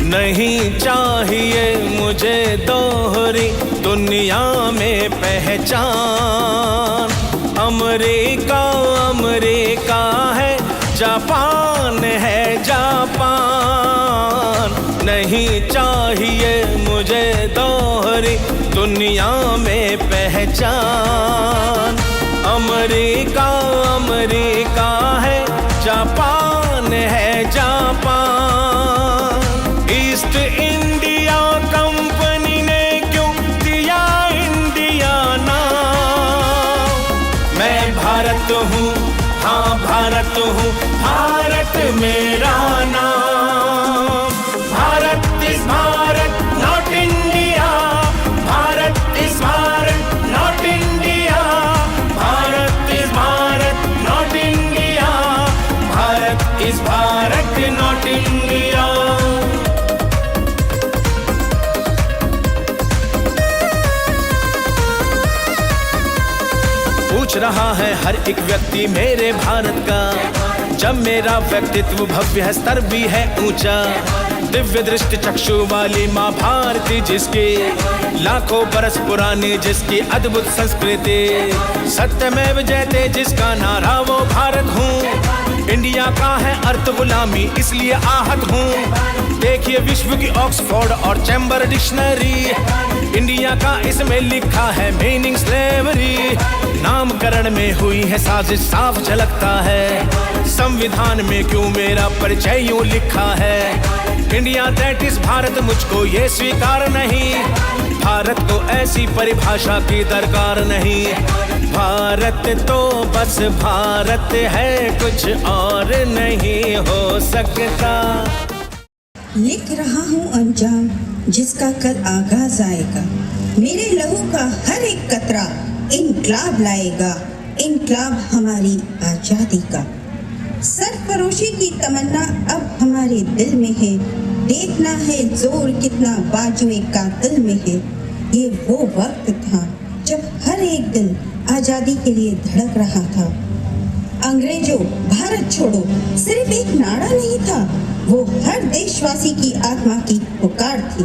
नहीं चाहिए मुझे दोहरी दुनिया में पहचान। अमेरिका अमेरिका है, जापान है जापान। नहीं चाहिए मुझे दोहरी दुनिया में पहचान। अमेरिका अमेरिका है, जापान है जापान। ईस्ट इंडिया कंपनी ने क्यों दिया इंडिया नाम? मैं भारत हूँ, हाँ भारत हूँ, भारत मेरा नाम। भारत इस भारत नॉट इंडिया, भारत इस भारत नॉट इंडिया, भारत इस भारत नॉट इंडिया, भारत इस भारत नॉट इंडिया। पूछ रहा है हर एक व्यक्ति मेरे भारत का, जब मेरा व्यक्तित्व भव्य है, स्तर भी है ऊंचा। दिव्य दृष्टि चक्षु वाली माँ भारती, जिसकी लाखों बरस पुरानी, जिसकी अद्भुत संस्कृति, सत्यमेव जयते जिसका नारा, वो भारत हूँ। इंडिया का है अर्थ गुलामी, इसलिए आहत हूँ। देखिए विश्व की ऑक्सफोर्ड और चैम्बर डिक्शनरी, इंडिया का इसमें लिखा है मीनिंग स्लेवरी। नामकरण में हुई है साजिश, साफ झलकता है। संविधान में क्यों मेरा परिचय यूं लिखा है, इंडिया दैट इज भारत, मुझको ये स्वीकार नहीं। भारत को ऐसी परिभाषा की दरकार नहीं। भारत तो बस भारत है, कुछ और नहीं हो सकता। लिख रहा हूँ अंजाम जिसका कल आगाज आएगा। मेरे लहू का हर एक कतरा इनकलाब लाएगा, इनकलाब हमारी आजादी का। सरफरोशी की तमन्ना अब हमारे दिल में है, देखना है जोर कितना बाजुए कातिल में है। ये वो वक्त था जब हर एक दिल आजादी के लिए धड़क रहा था। अंग्रेजों भारत छोड़ो सिर्फ एक नारा नहीं था, वो हर देशवासी की आत्मा की पुकार थी।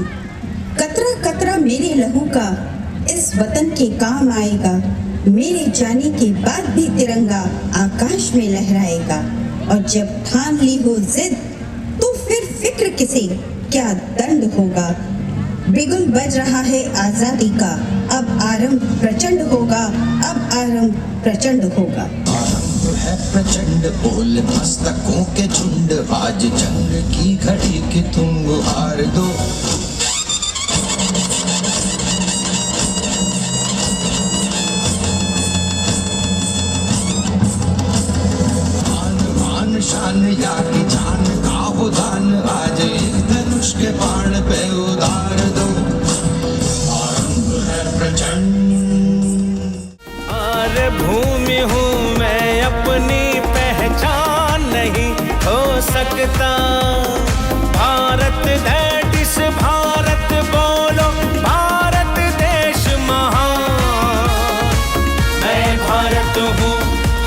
कतरा कतरा मेरे लहू का इस वतन के काम आएगा, मेरे जाने के बाद भी तिरंगा आकाश में लहराएगा। और जब ठान ली हो जिद तो फिर फिक्र किसे, क्या दंड होगा। बिगुल बज रहा है आजादी का, अब आरंभ प्रचंड होगा, अब आरंभ प्रचंड होगा। आरंभ है प्रचंड, बोल मस्तकों के झुंड, आज जंग की घड़ी की तुम गुहार दो। शान या की जान का वो दान, आज एक धनुष के बाण पे उतार दो। आरंभ है प्रचंड। आर्य भूमि हूँ मैं, अपनी पहचान नहीं हो सकता। भारत दैट इज भारत, बोलो भारत देश महान। मैं भारत हूँ,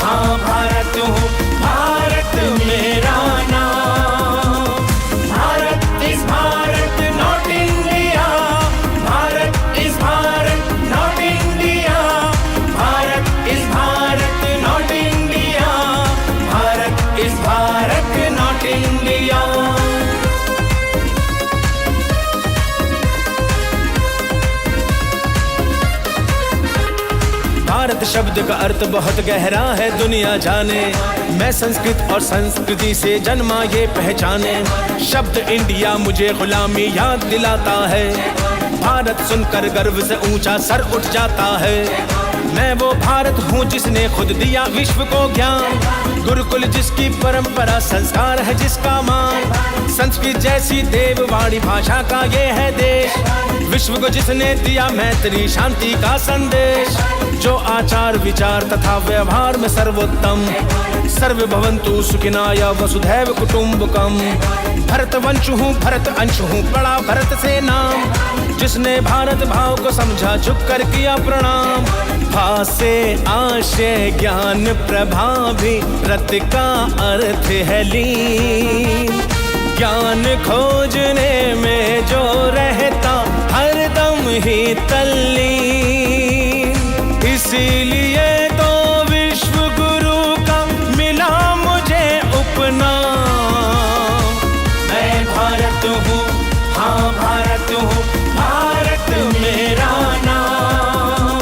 हाँ भारत हूँ, भारत मेरा नाम। भारत इस भारत नॉट इंडिया, भारत इस भारत नॉट इंडिया, भारत इस भारत नॉट इंडिया, भारत इस भारत नॉट इंडिया। भारत शब्द का अर्थ बहुत गहरा है, दुनिया जाने। मैं संस्कृत और संस्कृति से जन्मा ये पहचाने। शब्द इंडिया मुझे गुलामी याद दिलाता है। भारत सुनकर गर्व से ऊंचा सर उठ जाता है। मैं वो भारत हूँ जिसने खुद दिया विश्व को ज्ञान। गुरुकुल जिसकी परंपरा, संस्कार है जिसका मान। संस्कृत जैसी देववाणी भाषा का ये है देश। विश्व को जिसने दिया मैत्री शांति का संदेश। जो आचार विचार तथा व्यवहार में सर्वोत्तम। सर्वे भवन्तु सुखिनः वसुधैव कुटुम्बकम। भरत वंश हूँ, भरत अंश हूँ, बड़ा भरत से नाम। जिसने भारत भाव को समझा, झुक कर किया प्रणाम। भाषे आशय ज्ञान प्रभावी, रत का अर्थ है लीन। ज्ञान खोजने में तल्लीन। इसीलिए तो विश्व गुरु का मिला मुझे उपनाम। मैं भारत हूँ, हाँ भारत हूँ, भारत मेरा नाम।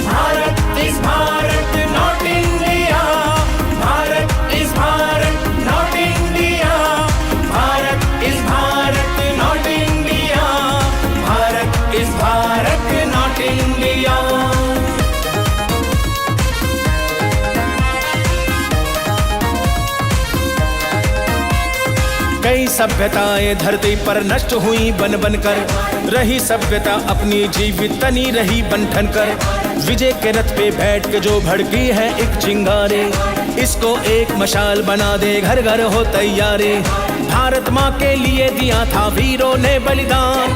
भारत इस भारत नॉट इंडिया, भारत इस भारत नॉट इंडिया, भारत इस भारत नॉट इंडिया, भारत इस भारत नॉट इंडिया। कई सभ्यताएं धरती पर नष्ट हुई बन बन कर, रही सभ्यता अपनी जीवित तनी रही बन ठन कर। विजय के रथ पे बैठ के जो भड़की है एक चिंगारी, इसको एक मशाल बना दे घर घर हो तैयारी। भारत माँ के लिए दिया था वीरों ने बलिदान,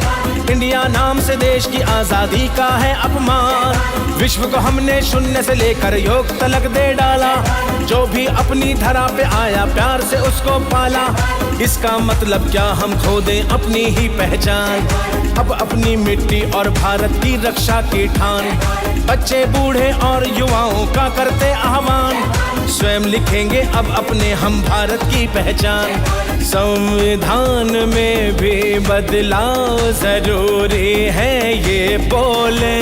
इंडिया नाम से देश की आजादी का है अपमान। विश्व को हमने शून्य से लेकर योग तलक दे डाला, जो भी अपनी धरा पे आया प्यार से उसको पाला। इसका मतलब क्या हम खो दें अपनी ही पहचान, अब अपनी मिट्टी और भारत की रक्षा की ठान। बच्चे बूढ़े और युवाओं का करते आह्वान, स्वयं लिखेंगे अब अपने हम भारत की पहचान। संविधान में भी बदलाव जरूरी है ये बोले,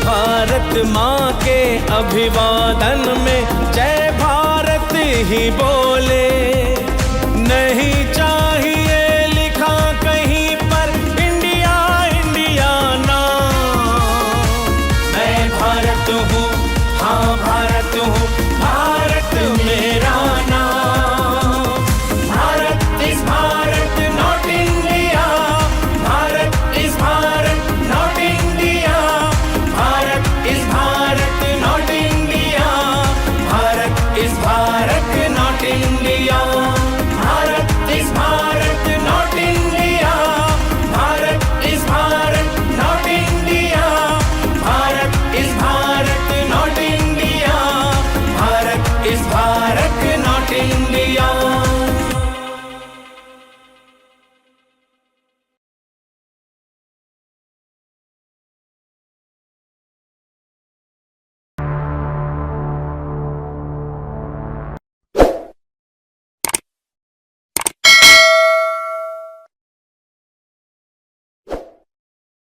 भारत माँ के अभिवादन में जय भारत ही बोले। नहीं